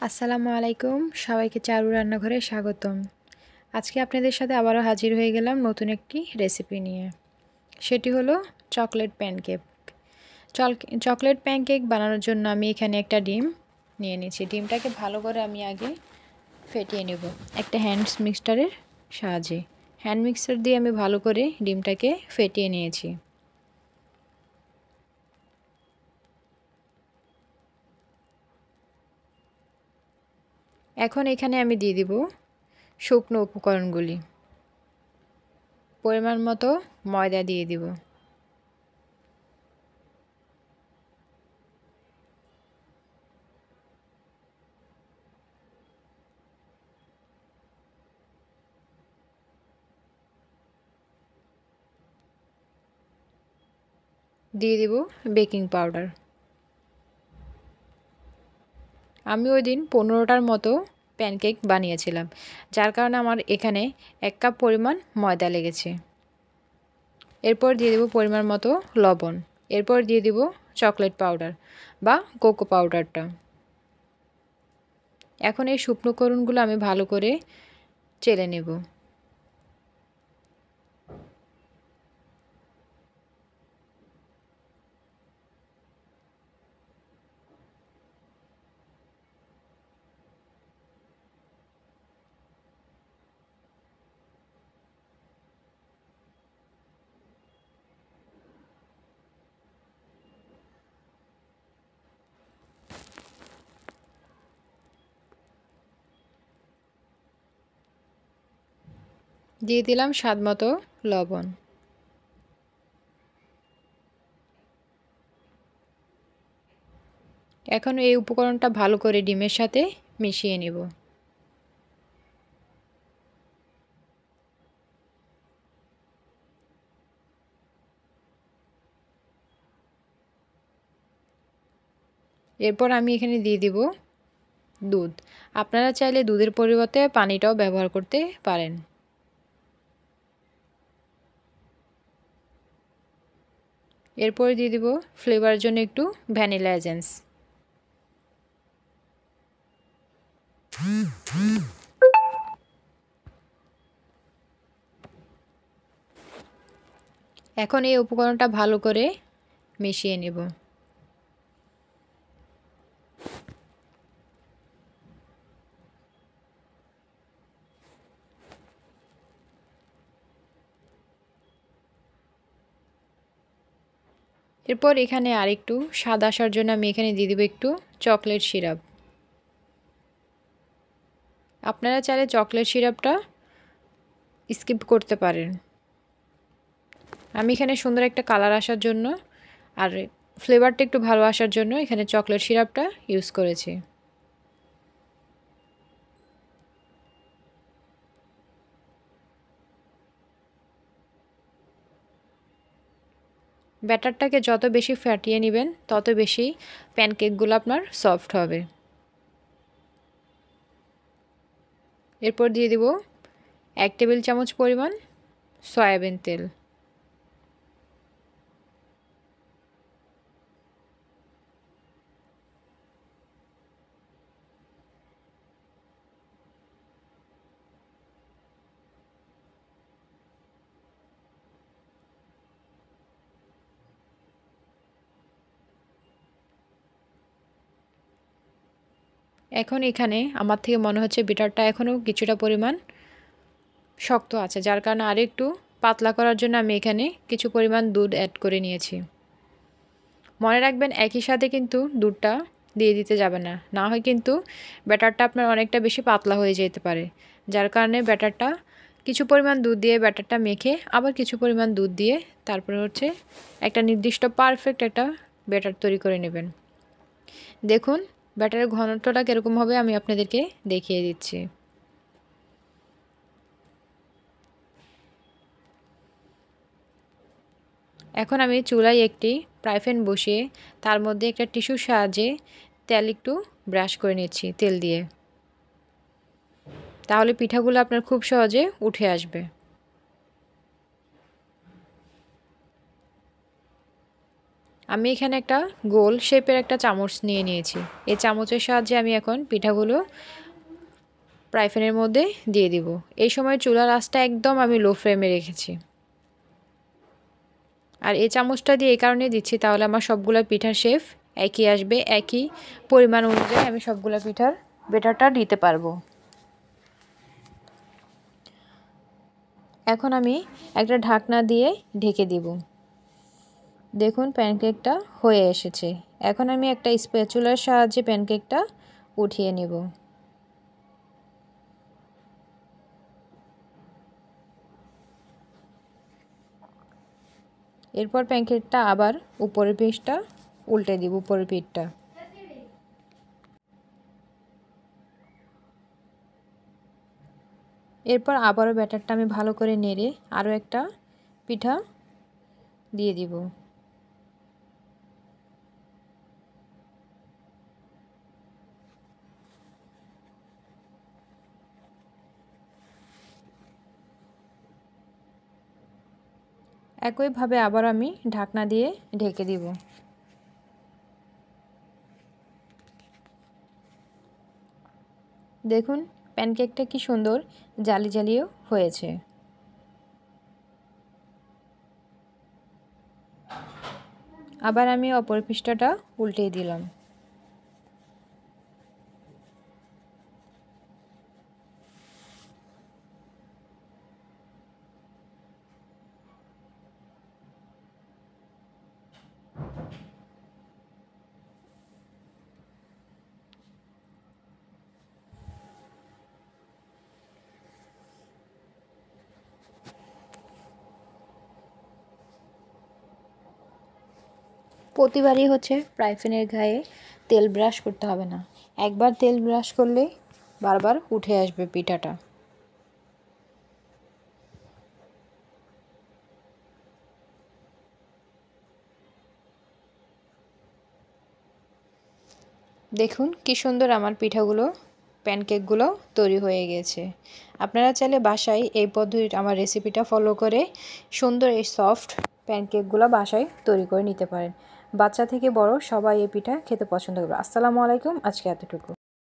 আসসালামু আলাইকুম, সবাইকে চারু রান্নাঘরে স্বাগতম। আজকে আপনাদের সাথে আবারও হাজির হয়ে গেলাম নতুন একটি রেসিপি নিয়ে। সেটি হলো চকলেট প্যানকেক। চকলেট প্যানকেক বানানোর জন্য আমি এখানে একটা ডিম নিয়ে নিয়েছি। ডিমটাকে ভালো করে আমি আগে ফেটিয়ে নেব একটা হ্যান্ড মিক্সচারের সাহায্যে। হ্যান্ড মিক্সার দিয়ে আমি ভালো করে ডিমটাকে ফেটিয়ে নিয়েছি। এখন এখানে আমি দিয়ে দিব শুকনো উপকরণগুলি। পরিমাণ মতো ময়দা দিয়ে দিব। দিয়ে দিব বেকিং পাউডার। আমি ওই দিন 15টার মতো প্যানকেক বানিয়েছিলাম, যার কারণে আমার এখানে 1 কাপ পরিমাণ ময়দা লেগেছে। এরপর দিয়ে দেব পরিমাণ মতো লবণ। এরপর দিয়ে দিব চকলেট পাউডার বা কোকো পাউডারটা। এখন এই শুকনো উপকরণগুলো আমি ভালো করে চেলে নেব। দিয়ে দিলাম স্বাদমতো লবণ। এখন এই উপকরণটা ভালো করে ডিমের সাথে মিশিয়ে নেব। এরপর আমি এখানে দিয়ে দিব দুধ। আপনারা চাইলে দুধের পরিবর্তে পানিটাও ব্যবহার করতে পারেন। এরপর দিয়ে দিব ফ্লেভারের জন্য একটু ভ্যানিলা এসেন্স। এখন এই উপকরণটা ভালো করে মিশিয়ে নেব। এরপর এখানে আরেকটু স্বাদ আসার জন্য আমি এখানে দিয়ে দেব একটু চকলেট সিরাপ। আপনারা চাইলে চকলেট সিরাপটা স্কিপ করতে পারেন। আমি এখানে সুন্দর একটা কালার আসার জন্য আর ফ্লেভারটা একটু ভালো আসার জন্য এখানে চকলেট সিরাপটা ইউজ করেছি। ব্যাটারটাকে যত বেশি ফাটিয়ে নেবেন তত বেশি প্যানকেকগুলো আপনার সফট হবে। এরপর দিয়ে দিব 1 টেবিল চামচ পরিমাণ সয়াবিন তেল। এখন এখানে আমার থেকে মনে হচ্ছে ব্যাটারটা এখনও কিছুটা পরিমাণ শক্ত আছে, যার কারণে আরেকটু পাতলা করার জন্য আমি এখানে কিছু পরিমাণ দুধ অ্যাড করে নিয়েছি। মনে রাখবেন একই সাথে কিন্তু দুধটা দিয়ে দিতে যাবে না, না হয় কিন্তু ব্যাটারটা আপনার অনেকটা বেশি পাতলা হয়ে যেতে পারে। যার কারণে ব্যাটারটা কিছু পরিমাণ দুধ দিয়ে ব্যাটারটা মেখে আবার কিছু পরিমাণ দুধ দিয়ে তারপরে হচ্ছে একটা নির্দিষ্ট পারফেক্ট একটা ব্যাটার তৈরি করে নেবেন। দেখুন ব্যাটারের ঘনত্বটা কীরকম হবে আমি আপনাদেরকে দেখিয়ে দিচ্ছি। এখন আমি চুলায় একটি ফ্রাই প্যান বসিয়ে তার মধ্যে একটা টিস্যুর সাহায্যে তেল একটু ব্রাশ করে নিচ্ছি তেল দিয়ে। তাহলে পিঠাগুলো আপনার খুব সহজে উঠে আসবে। আমি এখানে একটা গোল শেপের একটা চামচ নিয়ে নিয়েছি। এই চামচের সাহায্যে আমি এখন পিঠাগুলো ফ্রাই প্যানের মধ্যে দিয়ে দিব। এই সময় চুলার আঁচটা একদম আমি লো ফ্লেমে রেখেছি। আর এই চামচটা দিয়ে এই কারণে দিচ্ছি, তাহলে আমার সবগুলা পিঠার শেপ একই আসবে, একই পরিমাণ অনুযায়ী আমি সবগুলা পিঠার ব্যাটারটা দিতে পারবো। এখন আমি একটা ঢাকনা দিয়ে ঢেকে দিব। দেখুন প্যানকেকটা হয়ে এসেছে। এখন আমি একটা স্প্যাচুলার সাহায্যে প্যানকেকটা উঠিয়ে নেব। এরপর প্যানকেকটা আবার উপরের পিঠটা উল্টে দিব, উপরের পিঠটা। এরপর আবারও ব্যাটারটা আমি ভালো করে নেড়ে আরও একটা পিঠা দিয়ে দিব। একইভাবে আবার আমি ঢাকনা দিয়ে ঢেকে দিব। দেখুন প্যানকেকটা কি সুন্দর জালি জালিও হয়েছে। আবার আমি অপর পৃষ্ঠাটা উল্টে দিলাম। প্রতিবারই ফ্রাই প্যানের গায়ে তেল ব্রাশ করতে হবে না, একবার তেল ব্রাশ করলেই বারবার উঠে আসবে পিঠাটা। দেখুন কি সুন্দর আমার পিঠাগুলো, প্যানকেকগুলো তৈরি হয়ে গেছে। আপনারা চাইলে বাসায় এই পদ্ধতিটা, আমার রেসিপিটা ফলো করে সুন্দর এই সফট প্যানকেকগুলো বাসায় তৈরি করে নিতে পারেন। বাচ্চা থেকে বড় সবাই এই পিঠা খেতে পছন্দ করবে। আসসালামু আলাইকুম, আজকে এতটুকু।